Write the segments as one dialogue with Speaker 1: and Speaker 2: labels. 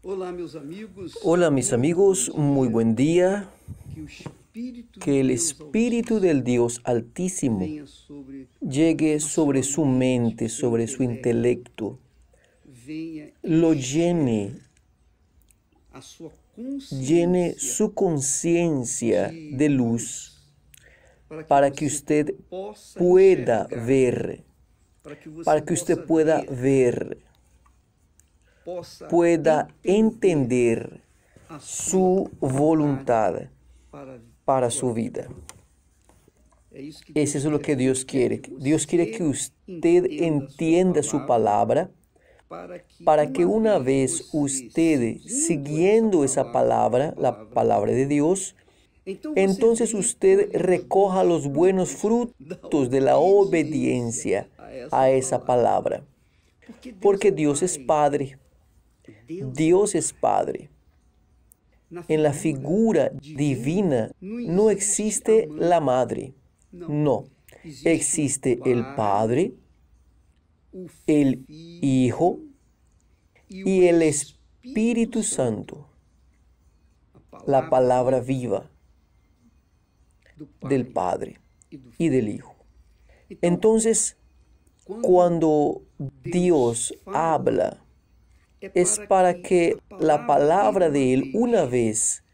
Speaker 1: Hola mis amigos, muy buen día. Que el Espíritu del Dios Altísimo llegue sobre su mente, sobre su intelecto, lo llene su conciencia de luz para que usted pueda ver, pueda entender su voluntad para su vida. Eso es lo que Dios quiere. Dios quiere que usted entienda su palabra para que una vez usted, siguiendo esa palabra, la palabra de Dios, entonces usted recoja los buenos frutos de la obediencia a esa palabra. Porque Dios es Padre. Dios es Padre. En la figura divina no existe la madre. No. Existe el Padre, el Hijo y el Espíritu Santo. La palabra viva del Padre y del Hijo. Entonces, cuando Dios habla, es para que la palabra de Él, una vez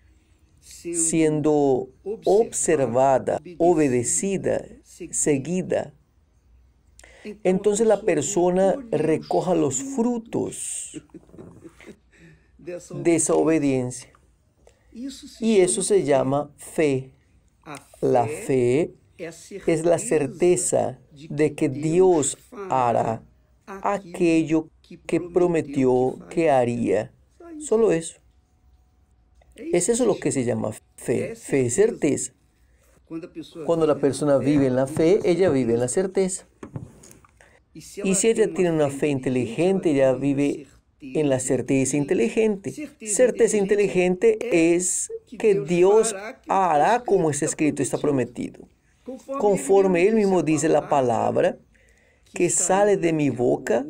Speaker 1: siendo observada, obedecida, seguida, entonces la persona recoja los frutos de esa obediencia. Y eso se llama fe. La fe es la certeza de que Dios hará aquello que prometió que haría. Solo eso. Es eso lo que se llama fe. Fe es certeza. Cuando la persona vive en la fe, ella vive en la certeza. Y si ella tiene una fe inteligente, ella vive en la certeza inteligente. Certeza inteligente es que Dios hará como está escrito, está prometido. Conforme Él mismo dice la palabra que sale de mi boca,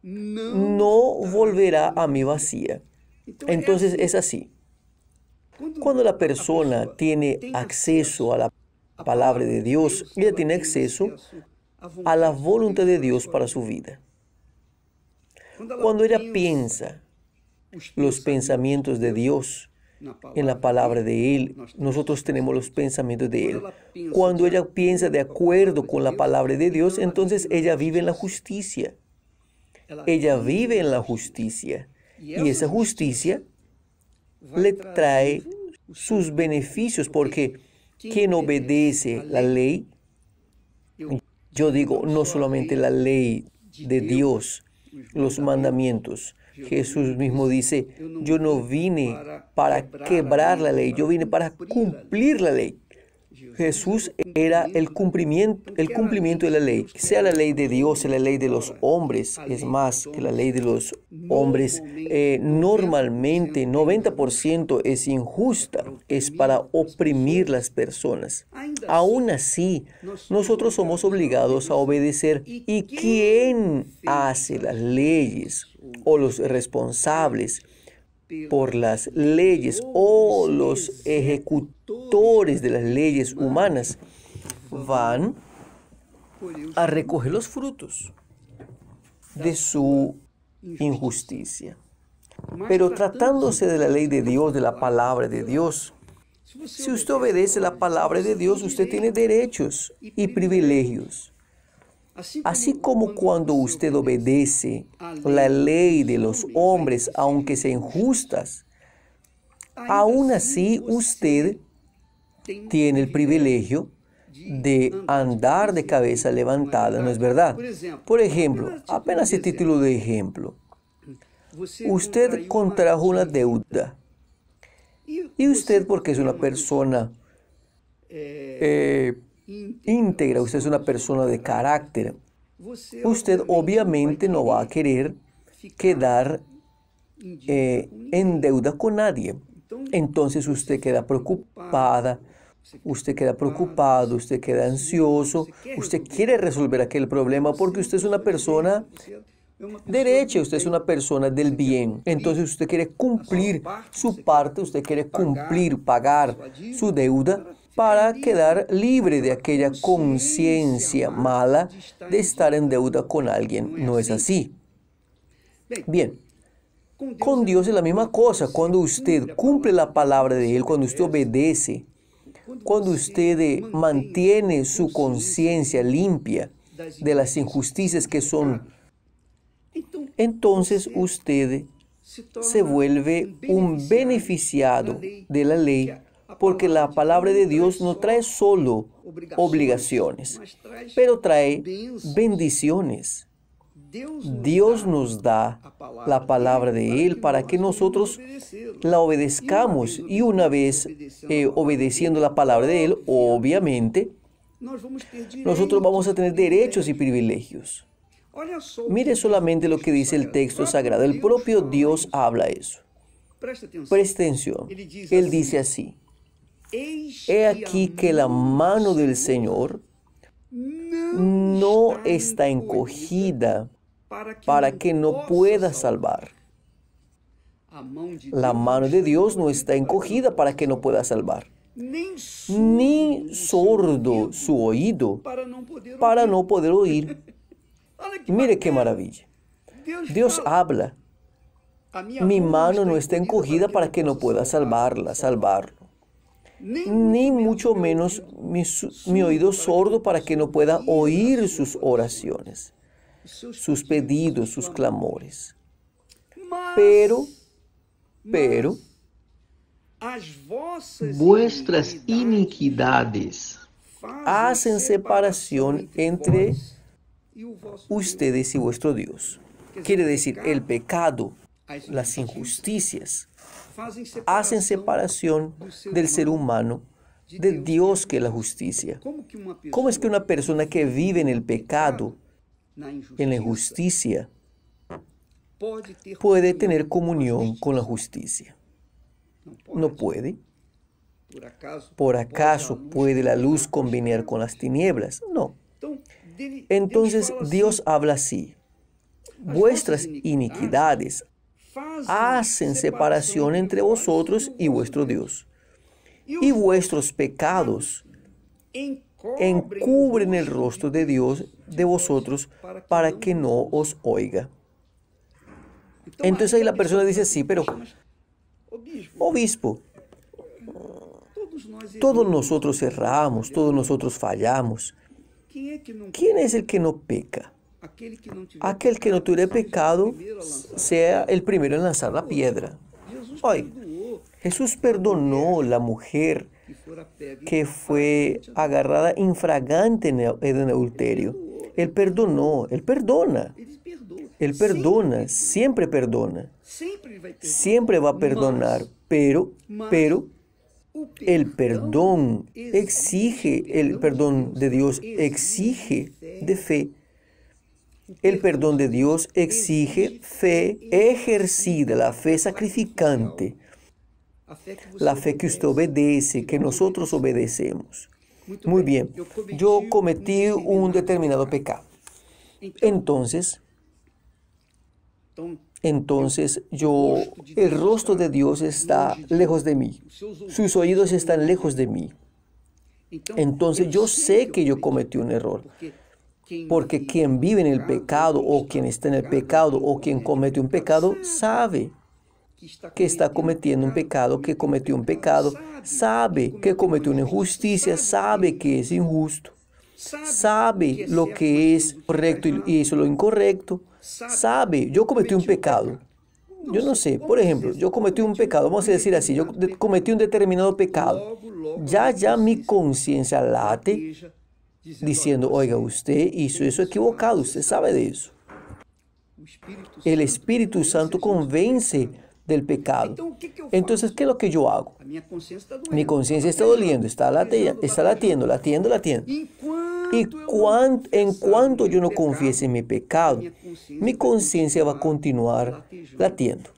Speaker 1: no volverá a mí vacía. Entonces es así. Cuando la persona tiene acceso a la palabra de Dios, ella tiene acceso a la voluntad de Dios para su vida. Cuando ella piensa los pensamientos de Dios en la palabra de Él, nosotros tenemos los pensamientos de Él. Cuando ella piensa de acuerdo con la palabra de Dios, entonces ella vive en la justicia. Ella vive en la justicia. Y esa justicia le trae sus beneficios, porque quien obedece la ley, yo digo, no solamente la ley de Dios, los mandamientos. Jesús mismo dice, yo no vine para quebrar la ley, yo vine para cumplir la ley. Jesús era el cumplimiento de la ley. Sea la ley de Dios, sea la ley de los hombres, es más que la ley de los hombres. Normalmente, 90% es injusta, es para oprimir las personas. Aún así, nosotros somos obligados a obedecer. ¿Y quién hace las leyes o los responsables por las leyes o los ejecutores de las leyes humanas? Van a recoger los frutos de su injusticia. Pero tratándose de la ley de Dios, de la palabra de Dios, si usted obedece la palabra de Dios, usted tiene derechos y privilegios. Así como cuando usted obedece la ley de los hombres, aunque sean injustas, aún así usted tiene el privilegio de andar de cabeza levantada, ¿no es verdad? Por ejemplo, apenas a título de ejemplo, usted contrajo una deuda y usted, porque es una persona íntegra, usted es una persona de carácter, usted obviamente no va a querer quedar en deuda con nadie. Entonces usted queda preocupada, usted queda preocupado, usted queda ansioso, usted quiere resolver aquel problema porque usted es una persona derecha, usted es una persona del bien. Entonces usted quiere cumplir su parte, usted quiere cumplir, pagar su deuda para quedar libre de aquella conciencia mala de estar en deuda con alguien. No es así. Bien, con Dios es la misma cosa. Cuando usted cumple la palabra de Él, cuando usted obedece, cuando usted mantiene su conciencia limpia de las injusticias que son, entonces usted se vuelve un beneficiado de la ley, porque la palabra de Dios no trae solo obligaciones, pero trae bendiciones. Dios nos da la palabra de Él para que nosotros la obedezcamos, y una vez obedeciendo la palabra de Él, obviamente, nosotros vamos a tener derechos y privilegios. Mire solamente lo que dice el texto sagrado. El propio Dios habla eso. Preste atención. Él dice así: he aquí que la mano del Señor no está encogida para que no pueda salvar. La mano de Dios no está encogida para que no pueda salvar. Ni sordo su oído para no poder oír. Mire qué maravilla. Dios habla. Mi mano no está encogida para que no pueda salvarlo. Ni mucho menos mi oído sordo para que no pueda oír sus oraciones, sus pedidos, sus clamores. Pero,
Speaker 2: vuestras iniquidades
Speaker 1: hacen separación entre ustedes y vuestro Dios. Quiere decir, el pecado, las injusticias, hacen separación del ser humano de Dios, que es la justicia. ¿Cómo es que una persona que vive en el pecado, en la injusticia, puede tener comunión con la justicia? No puede. ¿Por acaso puede la luz combinar con las tinieblas? No. Entonces Dios habla así: vuestras iniquidades hacen separación entre vosotros y vuestro Dios, y vuestros pecados encubren el rostro de Dios de vosotros para que no os oiga. Entonces ahí la persona dice: sí, pero obispo, todos nosotros erramos, todos nosotros fallamos. ¿Quién es el que no peca? Aquel que no tuviera pecado sea el primero en lanzar la piedra. Hoy, Jesús perdonó la mujer que fue agarrada infragante en adulterio. Él perdonó, Él perdona. Él perdona, siempre perdona. Siempre va a perdonar, pero el perdón de Dios exige de fe. El perdón de Dios exige fe ejercida, la fe sacrificante, la fe que usted obedece, que nosotros obedecemos. Muy bien, yo cometí un determinado pecado. Entonces el rostro de Dios está lejos de mí. Sus oídos están lejos de mí. Entonces yo sé que yo cometí un error. Porque quien vive en el pecado, o quien está en el pecado, o quien comete un pecado, sabe que está cometiendo un pecado, que cometió un pecado, sabe que cometió una injusticia, sabe que es injusto, sabe lo que es correcto y hizo lo incorrecto, sabe, yo cometí un pecado. Yo no sé, por ejemplo, yo cometí un pecado, vamos a decir así, yo cometí un determinado pecado. Ya mi conciencia late diciendo: oiga, usted hizo eso equivocado, usted sabe de eso. El Espíritu Santo convence del pecado. Entonces, ¿qué es lo que yo hago? Mi conciencia está doliendo, está latiendo. Y en cuanto yo no confiese mi pecado, mi conciencia va a continuar latiendo,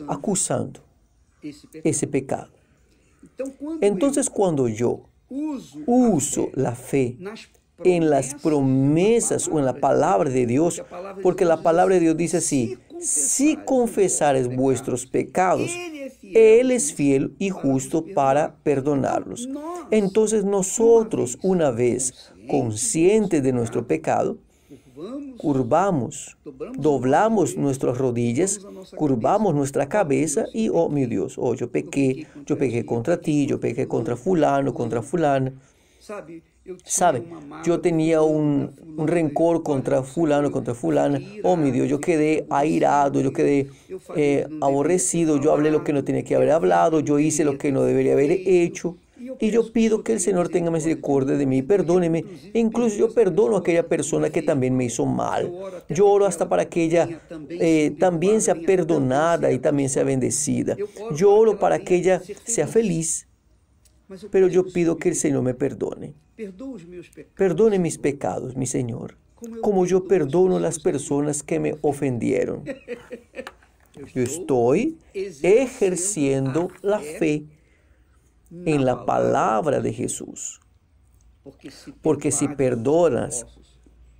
Speaker 1: acusando ese pecado. Entonces, cuando yo uso la fe en las promesas o en la palabra de Dios, porque la palabra de Dios dice así: si confesares vuestros pecados, Él es fiel y justo para perdonarlos. Entonces nosotros, una vez conscientes de nuestro pecado, doblamos nuestras rodillas, curvamos nuestra cabeza y, oh mi Dios, oh, yo pequé contra ti, yo pequé contra fulano, contra fulana. ¿Sabe? Yo tenía un rencor contra fulano, contra fulana. Oh mi Dios, yo quedé airado, yo quedé aborrecido, yo hablé lo que no tenía que haber hablado, yo hice lo que no debería haber hecho. Y yo pido que el Señor tenga misericordia de mí, perdóneme. Incluso yo perdono a aquella persona que también me hizo mal. Yo oro hasta para que ella también sea perdonada y también sea bendecida. Yo oro para que ella sea feliz. Pero yo pido que el Señor me perdone. Perdone mis pecados, mi Señor, como yo perdono a las personas que me ofendieron. Yo estoy ejerciendo la fe en la palabra de Jesús. Porque si perdonas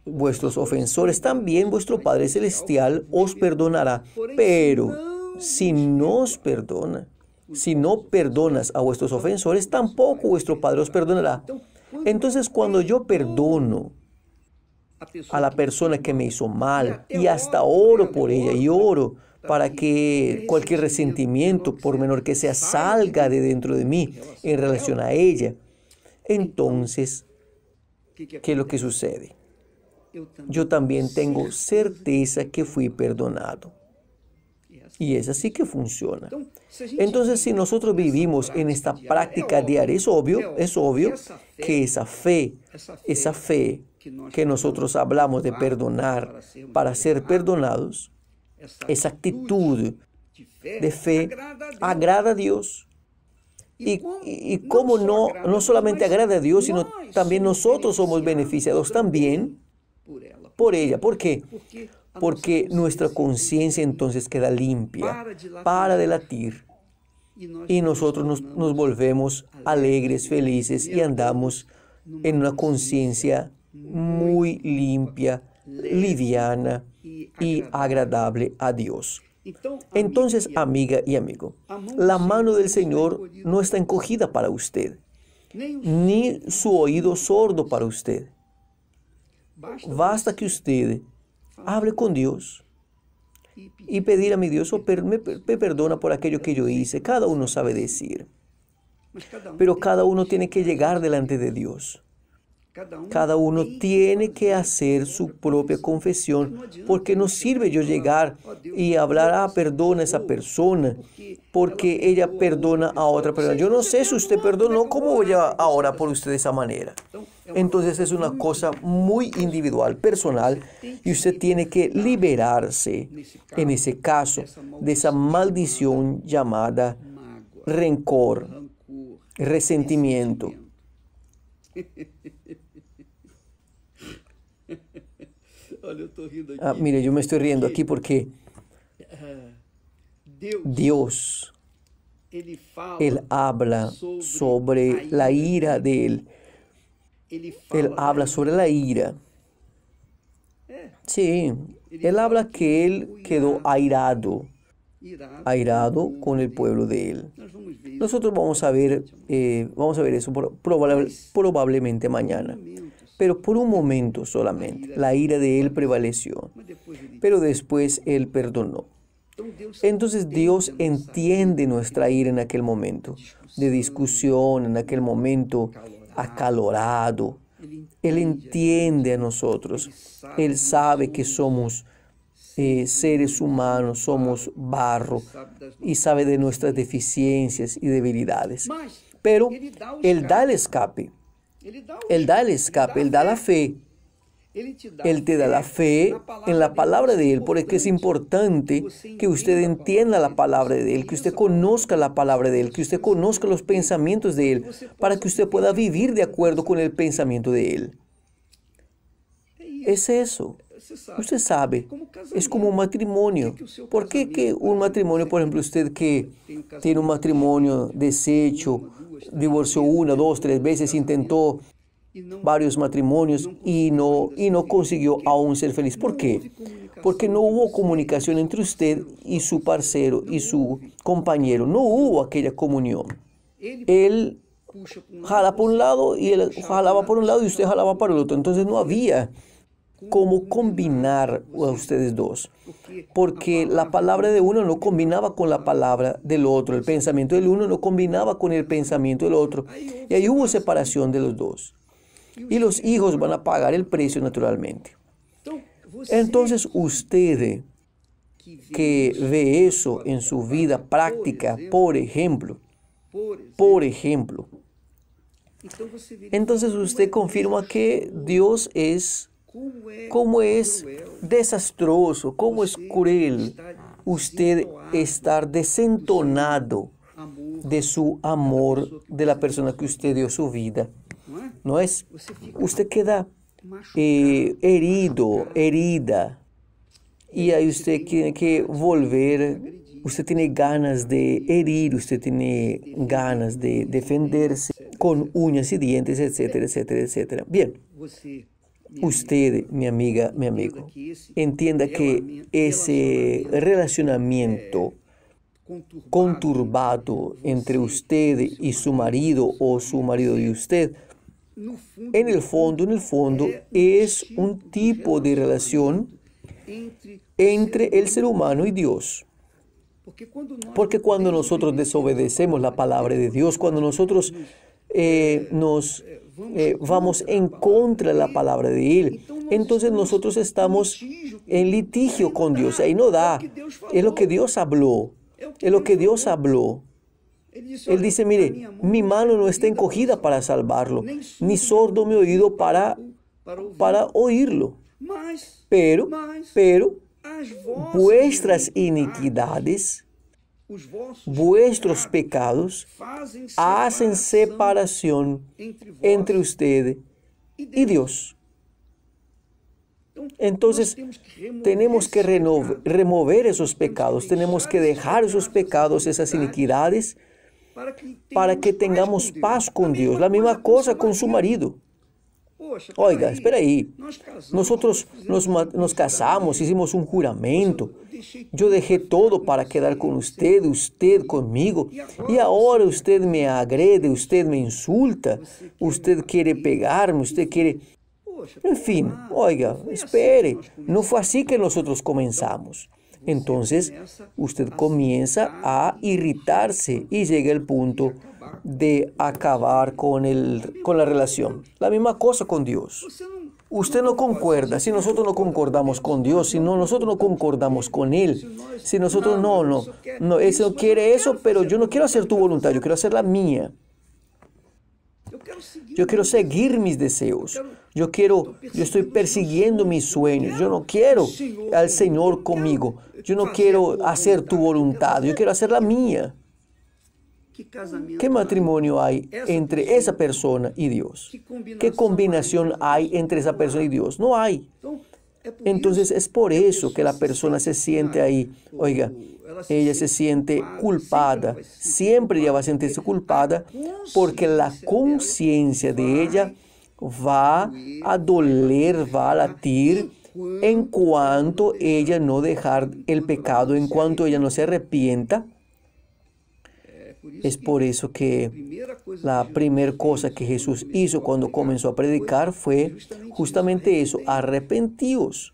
Speaker 1: vuestros ofensores, también vuestro Padre Celestial os perdonará. Pero si no os perdona, si no perdonas a vuestros ofensores, tampoco vuestro Padre os perdonará. Entonces, cuando yo perdono a la persona que me hizo mal, y hasta oro por ella, y oro para que cualquier resentimiento, por menor que sea, salga de dentro de mí en relación a ella, entonces, ¿qué es lo que sucede? Yo también tengo certeza que fui perdonado. Y es así que funciona. Entonces, si nosotros vivimos en esta práctica diaria, es obvio que esa fe que nosotros hablamos de perdonar para ser perdonados, esa actitud de fe agrada a Dios. Y como no solamente agrada a Dios, sino también nosotros somos beneficiados también por ella. ¿Por qué? Porque nuestra conciencia entonces queda limpia, para de latir, y nosotros nos volvemos alegres, felices, y andamos en una conciencia muy limpia, liviana y agradable a Dios. Entonces, amiga y amigo, la mano del Señor no está encogida para usted, ni su oído sordo para usted. Basta que usted hable con Dios y pedir a mi Dios: me perdona por aquello que yo hice. Cada uno sabe decir, pero cada uno tiene que llegar delante de Dios. Cada uno tiene que hacer su propia confesión, porque no sirve yo llegar y hablar: perdona a esa persona, porque ella perdona a otra persona. Yo no sé si usted perdonó, ¿cómo voy a orar por usted de esa manera? Entonces es una cosa muy individual, personal, y usted tiene que liberarse, en ese caso, de esa maldición llamada rencor, resentimiento. Mire, yo me estoy riendo aquí porque Dios, Él habla sobre la ira de Él. Él habla sobre la ira. Sí, Él habla que Él quedó airado con el pueblo de Él. Nosotros vamos a ver eso probablemente mañana. Pero por un momento solamente, la ira de Él prevaleció. Pero después Él perdonó. Entonces Dios entiende nuestra ira en aquel momento de discusión, en aquel momento acalorado. Él entiende a nosotros. Él sabe que somos seres humanos, somos barro, y sabe de nuestras deficiencias y debilidades. Pero Él da el escape. Él da el escape, Él da la fe. Él te da la fe en la palabra de Él, porque es importante que usted entienda la palabra de Él, que usted conozca la palabra de Él, que usted conozca los pensamientos de Él, para que usted pueda vivir de acuerdo con el pensamiento de Él. Es eso. Usted sabe, es como un matrimonio. ¿Por qué que un matrimonio, por ejemplo, usted que tiene un matrimonio deshecho, divorció 1, 2, 3 veces, intentó varios matrimonios y no consiguió aún ser feliz. ¿Por qué? Porque no hubo comunicación entre usted y su parcero y su compañero. No hubo aquella comunión. Él jala por un lado y él jalaba por un lado y usted jalaba para el otro. Entonces no había cómo combinar a ustedes dos, porque la palabra de uno no combinaba con la palabra del otro, el pensamiento del uno no combinaba con el pensamiento del otro, y ahí hubo separación de los dos, y los hijos van a pagar el precio naturalmente. Entonces usted que ve eso en su vida práctica, por ejemplo, entonces usted confirma que Dios es cómo es desastroso, cómo es cruel usted estar desentonado de su amor de la persona que usted dio su vida. ¿No es? Usted queda herido, herida, y ahí usted tiene que volver, usted tiene ganas de herir, usted tiene ganas de defenderse con uñas y dientes, etcétera, etcétera, etcétera. Bien. Usted, mi amiga, mi amigo, entienda que ese relacionamiento conturbado entre usted y su marido o su marido y usted, en el fondo, es un tipo de relación entre el ser humano y Dios. Porque cuando nosotros desobedecemos la palabra de Dios, cuando nosotros vamos en contra de la palabra de Él, entonces nosotros estamos en litigio con Dios. Ahí no da. Es lo que Dios habló. Es lo que Dios habló. Él dice, mire, mi mano no está encogida para salvarlo, ni sordo mi oído para oírlo. Pero vuestras iniquidades, vuestros pecados hacen separación entre usted y Dios. Entonces, tenemos que remover esos pecados, tenemos que dejar esos pecados, esas iniquidades, para que tengamos paz con Dios. La misma cosa con su marido. Oiga, espera ahí. Nosotros nos casamos, hicimos un juramento. Yo dejé todo para quedar con usted, usted conmigo. Y ahora usted me agrede, usted me insulta, usted quiere pegarme, usted quiere... En fin, oiga, espere. No fue así que nosotros comenzamos. Entonces, usted comienza a irritarse y llega el punto de acabar con la relación. La misma cosa con Dios. Usted no concuerda. Si nosotros no concordamos con Dios, si nosotros no concordamos con Él, si nosotros no, Él no quiere eso, pero yo no quiero hacer tu voluntad, yo quiero hacer la mía. Yo quiero seguir mis deseos. Yo estoy persiguiendo mis sueños. Yo no quiero al Señor conmigo. Yo no quiero hacer tu voluntad. Yo quiero hacer la mía. ¿Qué matrimonio hay entre esa persona y Dios? ¿Qué combinación hay entre esa persona y Dios? No hay. Entonces es por eso que la persona se siente ahí. Oiga, ella se siente culpada. Siempre ella va a sentirse culpada porque la conciencia de ella va a doler, va a latir en cuanto ella no dejar el pecado, en cuanto ella no se arrepienta. Es por eso que la primera cosa que Jesús hizo cuando comenzó a predicar fue justamente eso, arrepentíos,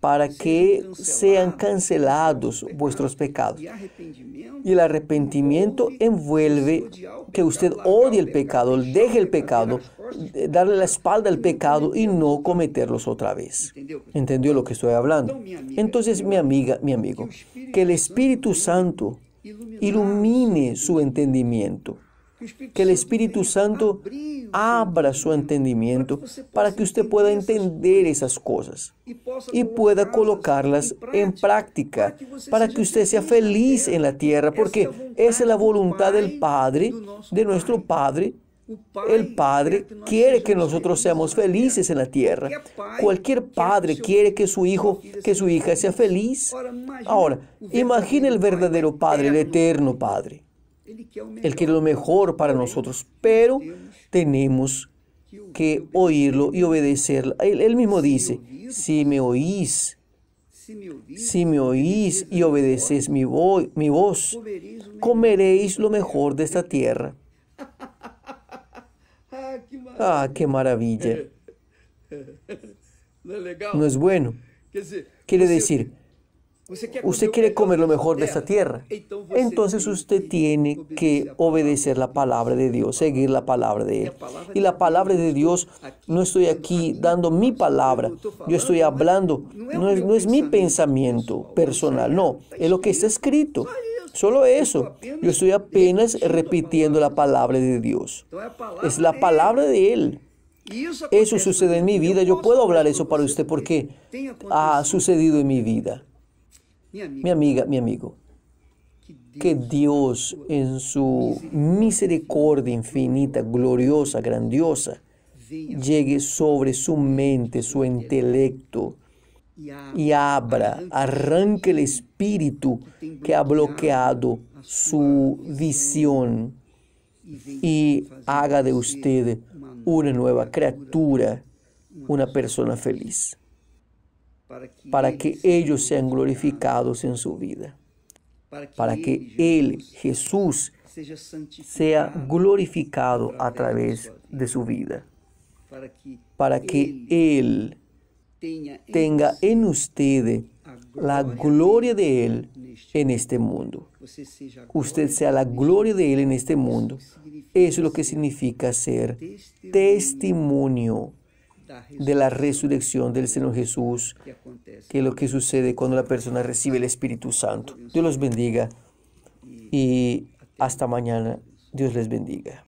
Speaker 1: para que sean cancelados vuestros pecados. Y el arrepentimiento envuelve que usted odie el pecado, deje el pecado, darle la espalda al pecado y no cometerlos otra vez. ¿Entendió lo que estoy hablando? Entonces, mi amiga, mi amigo, que el Espíritu Santo ilumine su entendimiento, que el Espíritu Santo abra su entendimiento para que usted pueda entender esas cosas y pueda colocarlas en práctica para que usted sea feliz en la tierra, porque esa es la voluntad del Padre, de nuestro Padre. El Padre quiere que nosotros seamos felices en la tierra. Cualquier padre quiere que su hijo, que su hija sea feliz. Ahora, imagine el verdadero Padre, el eterno Padre. Él quiere lo mejor para nosotros, pero tenemos que oírlo y obedecerlo. Él mismo dice, si me oís y obedecéis mi voz, comeréis lo mejor de esta tierra. Ah, qué maravilla. ¿No es bueno? Quiere decir, usted quiere comer lo mejor de esta tierra. Entonces usted tiene que obedecer la palabra de Dios, seguir la palabra de Él. Y la palabra de Dios, no estoy aquí dando mi palabra, yo estoy hablando, no es mi pensamiento personal, no, es lo que está escrito. Solo eso. Yo estoy apenas repitiendo la palabra de Dios. Es la palabra de Él. Eso sucede en mi vida. Yo puedo hablar eso para usted porque ha sucedido en mi vida. Mi amiga, mi amigo, que Dios en su misericordia infinita, gloriosa, grandiosa, llegue sobre su mente, su intelecto, y arranque el espíritu que ha bloqueado su visión y haga de usted una nueva criatura, una persona feliz, para que ellos sean glorificados en su vida, para que Él, Jesús, sea glorificado a través de su vida, para que Él tenga en usted la gloria de Él en este mundo. Usted sea la gloria de Él en este mundo. Eso es lo que significa ser testimonio de la resurrección del Señor Jesús, que es lo que sucede cuando la persona recibe el Espíritu Santo. Dios los bendiga y hasta mañana. Dios les bendiga.